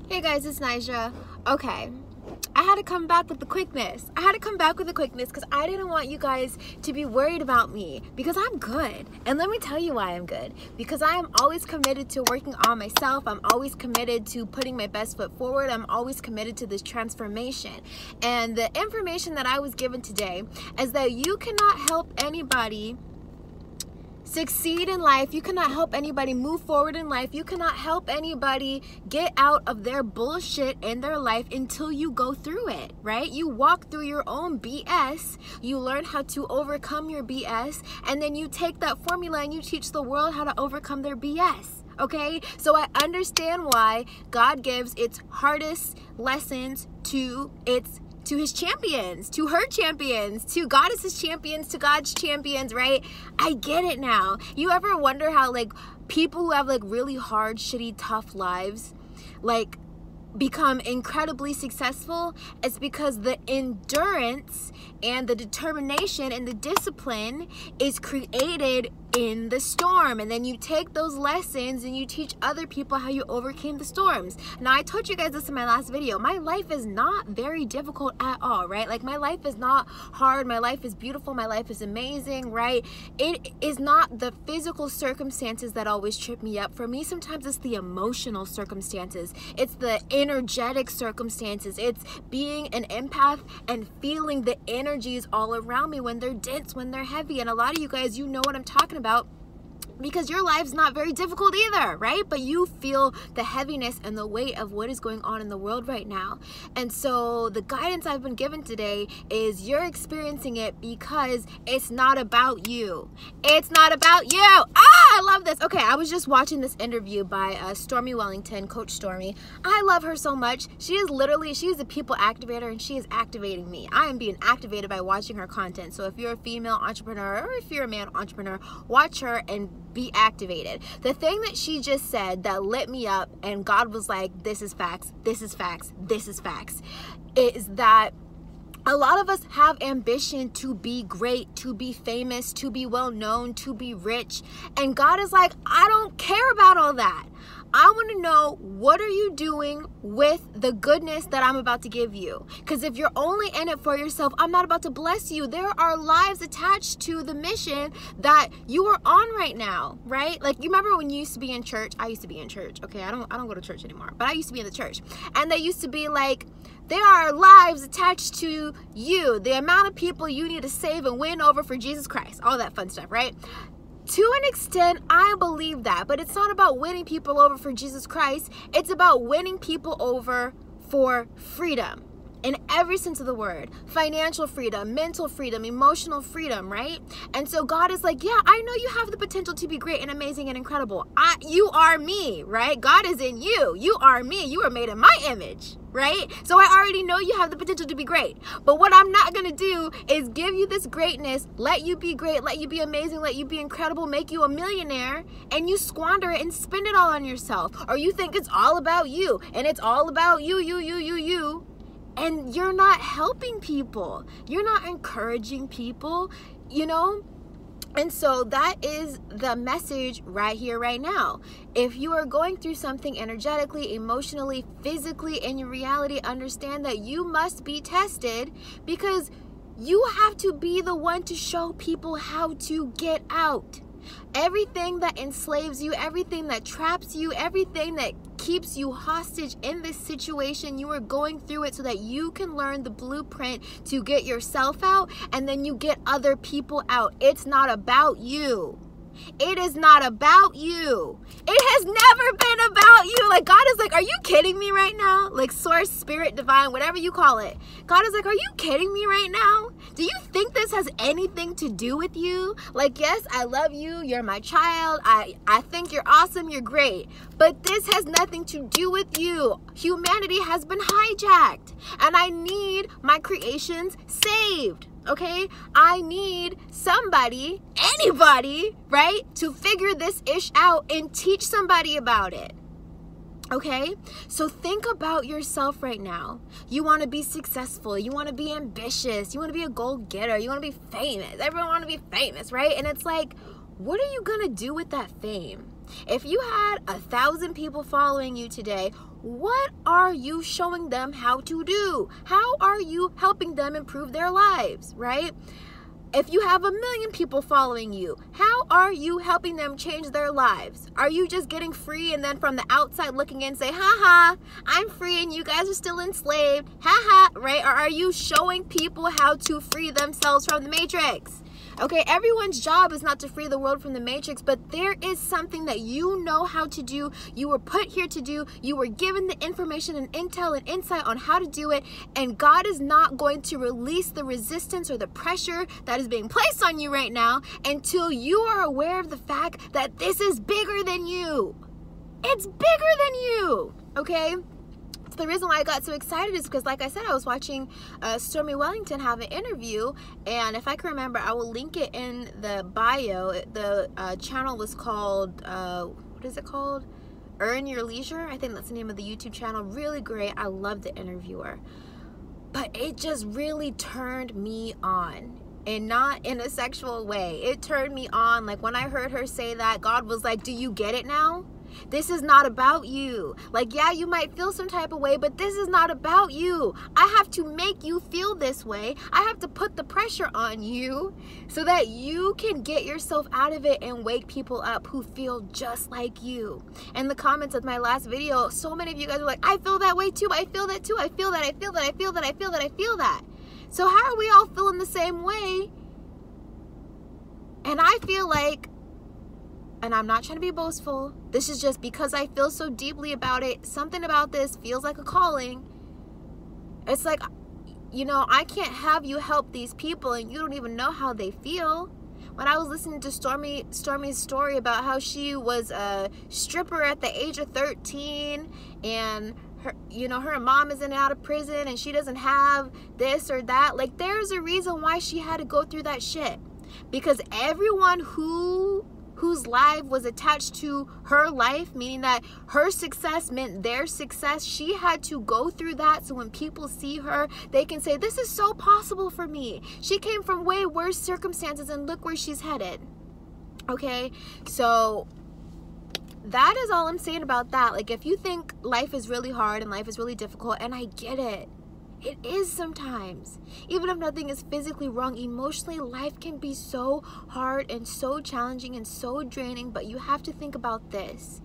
Hey guys, it's Nija. Okay, I had to come back with the quickness. Because I didn't want you guys to be worried about me, because I'm good. And let me tell you why I'm good. Because I am always committed to working on myself. I'm always committed to putting my best foot forward. I'm always committed to this transformation. And the information that I was given today is that you cannot help anybody succeed in life. You cannot help anybody move forward in life. You cannot help anybody get out of their bullshit in their life until you go through it, right? You walk through your own BS, you learn how to overcome your BS, and then you take that formula and you teach the world how to overcome their BS. Okay, so I understand why God gives its hardest lessons to his champions, to her champions, to goddesses champions, to God's champions, right? I get it now. You ever wonder how like people who have like really hard, shitty, tough lives like become incredibly successful? It's because the endurance and the determination and the discipline is created in the storm, and then you take those lessons and you teach other people how you overcame the storms. Now, I told you guys this in my last video. My life is not very difficult at all, right? Like, my life is not hard. My life is beautiful. My life is amazing, right? It is not the physical circumstances that always trip me up. For me, sometimes it's the emotional circumstances. It's the energetic circumstances. It's being an empath and feeling the energies all around me when they're dense, when they're heavy. And a lot of you guys, you know what I'm talking about, because your life's not very difficult either, right? But you feel the heaviness and the weight of what is going on in the world right now. And so the guidance I've been given today is you're experiencing it because it's not about you. It's not about you. I love this. Okay, I was just watching this interview by Stormy Wellington, Coach Stormy. I love her so much. She is a people activator, and she is activating me. I am being activated by watching her content. So if you're a female entrepreneur or if you're a male entrepreneur, watch her and be activated. The thing that she just said that lit me up, and God was like, this is facts, this is facts, this is facts, is that a lot of us have ambition to be great, to be famous, to be well known, to be rich. And God is like, I don't care about all that. I want to know, what are you doing with the goodness that I'm about to give you? Because if you're only in it for yourself, I'm not about to bless you. There are lives attached to the mission that you are on right now, right? Like, you remember when you used to be in church? I used to be in church. Okay, I don't go to church anymore, but I used to be in the church. And they used to be like, there are lives attached to you, the amount of people you need to save and win over for Jesus Christ, all that fun stuff, right? To an extent, I believe that, but it's not about winning people over for Jesus Christ. It's about winning people over for freedom in every sense of the word. Financial freedom, mental freedom, emotional freedom, right? And so God is like, yeah, I know you have the potential to be great and amazing and incredible. You are me, right? God is in you. You are me. You are made in my image, right? So I already know you have the potential to be great. But what I'm not going to do is give you this greatness, let you be great, let you be amazing, let you be incredible, make you a millionaire, and you squander it and spend it all on yourself. Or you think it's all about you, and it's all about you. And you're not helping people. You're not encouraging people, you know? And so that is the message right here, right now. If you are going through something energetically, emotionally, physically, in your reality, understand that you must be tested, because you have to be the one to show people how to get out. Everything that enslaves you, everything that traps you, everything that keeps you hostage in this situation, you are going through it so that you can learn the blueprint to get yourself out, and then you get other people out. It's not about you. It is not about you. It has never been about you. Like, God is like, are you kidding me right now? Like, source, spirit, divine, whatever you call it. God is like, are you kidding me right now? Do you think this has anything to do with you? Like, yes, I love you. You're my child. I think you're awesome. You're great. But this has nothing to do with you. Humanity has been hijacked. And I need my creations saved. Okay, I need somebody, anybody, right, to figure this ish out and teach somebody about it. Okay, so think about yourself right now. You want to be successful. You want to be ambitious. You want to be a goal-getter. You want to be famous. Everyone want to be famous, right? And it's like, what are you going to do with that fame? If you had 1,000 people following you today, what are you showing them how to do? How are you helping them improve their lives, right? If you have 1 million people following you, how are you helping them change their lives? Are you just getting free and then from the outside looking in say, haha, I'm free and you guys are still enslaved, haha, right? Or are you showing people how to free themselves from the matrix? Okay, everyone's job is not to free the world from the matrix, but there is something that you know how to do. You were put here to do. You were given the information and intel and insight on how to do it. And God is not going to release the resistance or the pressure that is being placed on you right now until you are aware of the fact that this is bigger than you. It's bigger than you, okay? The reason why I got so excited is because, like I said, I was watching Stormy Wellington have an interview, and if I can remember, I will link it in the bio. The channel was called, what is it called? Earn Your Leisure. I think that's the name of the YouTube channel. Really great. I love the interviewer. But it just really turned me on. And not in a sexual way. It turned me on. Like when I heard her say that, God was like, do you get it now? This is not about you. Like, yeah, you might feel some type of way, but this is not about you. I have to make you feel this way. I have to put the pressure on you so that you can get yourself out of it and wake people up who feel just like you. In the comments of my last video, so many of you guys were like, I feel that way too. I feel that too. I feel that. I feel that. I feel that. I feel that. I feel that. So how are we all feeling the same way? And I feel like, and I'm not trying to be boastful, this is just because I feel so deeply about it. Something about this feels like a calling. It's like, you know, I can't have you help these people and you don't even know how they feel. When I was listening to Stormy's story about how she was a stripper at the age of 13 and her, you know, her mom is in and out of prison and she doesn't have this or that. Like, there's a reason why she had to go through that shit. Because everyone whose life was attached to her life, meaning that her success meant their success, she had to go through that so when people see her, they can say, this is so possible for me. She came from way worse circumstances and look where she's headed. Okay, so that is all I'm saying about that. Like, if you think life is really hard and life is really difficult, and I get it, it is sometimes. Even if nothing is physically wrong, emotionally, life can be so hard and so challenging and so draining, but you have to think about this.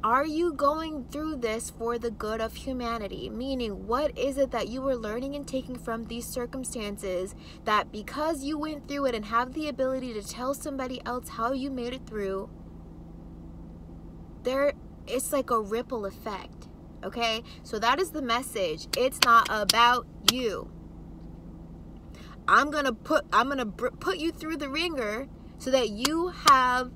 Are you going through this for the good of humanity? Meaning, what is it that you were learning and taking from these circumstances that because you went through it and have the ability to tell somebody else how you made it through, it's like a ripple effect. Okay, so that is the message. It's not about you. I'm gonna put you through the ringer so that you have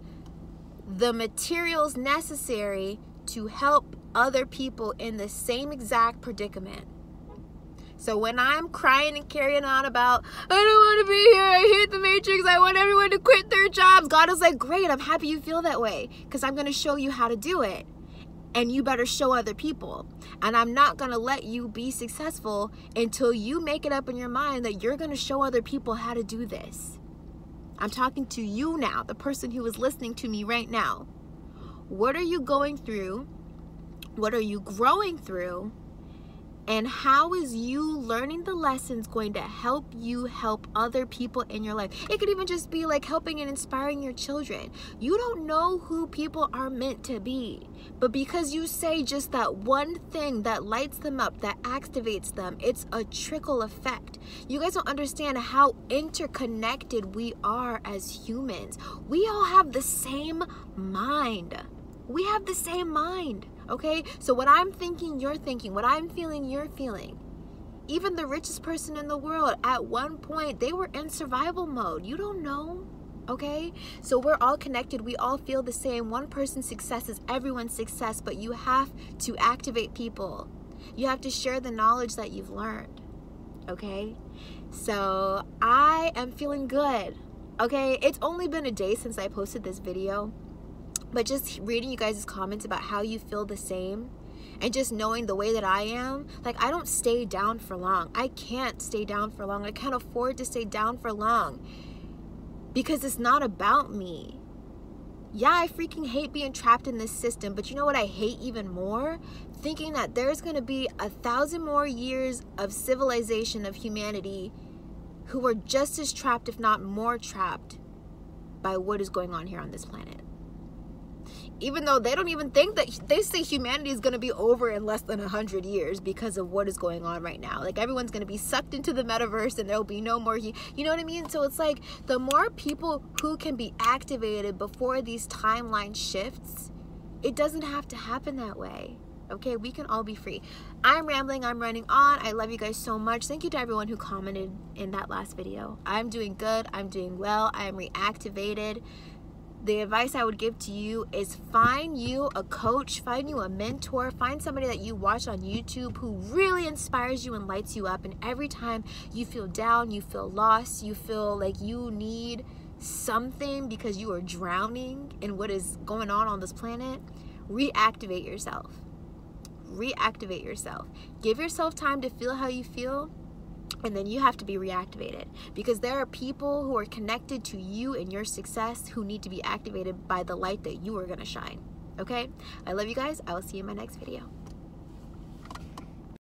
the materials necessary to help other people in the same exact predicament. So when I'm crying and carrying on about, I don't want to be here, I hate the matrix, I want everyone to quit their jobs, God is like, great, I'm happy you feel that way because I'm going to show you how to do it. And you better show other people. And I'm not going to let you be successful until you make it up in your mind that you're going to show other people how to do this. I'm talking to you now, the person who is listening to me right now. What are you going through? What are you growing through? And how is you learning the lessons going to help you help other people in your life? It could even just be like helping and inspiring your children. You don't know who people are meant to be. But because you say just that one thing that lights them up, that activates them, it's a trickle effect. You guys don't understand how interconnected we are as humans. We all have the same mind. We have the same mind. Okay, so what I'm thinking, you're thinking. What I'm feeling, you're feeling. Even the richest person in the world, at one point, they were in survival mode. You don't know, okay? So we're all connected. We all feel the same. One person's success is everyone's success, but you have to activate people. You have to share the knowledge that you've learned, okay? So I am feeling good, okay? It's only been a day since I posted this video. But just reading you guys' comments about how you feel the same and just knowing the way that I am, like, I don't stay down for long. I can't stay down for long. I can't afford to stay down for long because it's not about me. Yeah, I freaking hate being trapped in this system, but you know what I hate even more? Thinking that there's gonna be 1,000 more years of civilization of humanity who are just as trapped, if not more trapped, by what is going on here on this planet. Even though they don't even think that, they say humanity is going to be over in less than 100 years because of what is going on right now. Like, everyone's going to be sucked into the metaverse and there'll be no more, you know what I mean? So it's like, the more people who can be activated before these timeline shifts, it doesn't have to happen that way. Okay, we can all be free. I'm rambling, I'm running on. I love you guys so much. Thank you to everyone who commented in that last video. I'm doing good, I'm doing well, I am reactivated. The advice I would give to you is find you a coach, find you a mentor, find somebody that you watch on YouTube who really inspires you and lights you up. And every time you feel down, you feel lost, you feel like you need something because you are drowning in what is going on this planet, reactivate yourself. Reactivate yourself. Give yourself time to feel how you feel. And then you have to be reactivated, because there are people who are connected to you and your success who need to be activated by the light that you are going to shine. Okay? I love you guys. I will see you in my next video.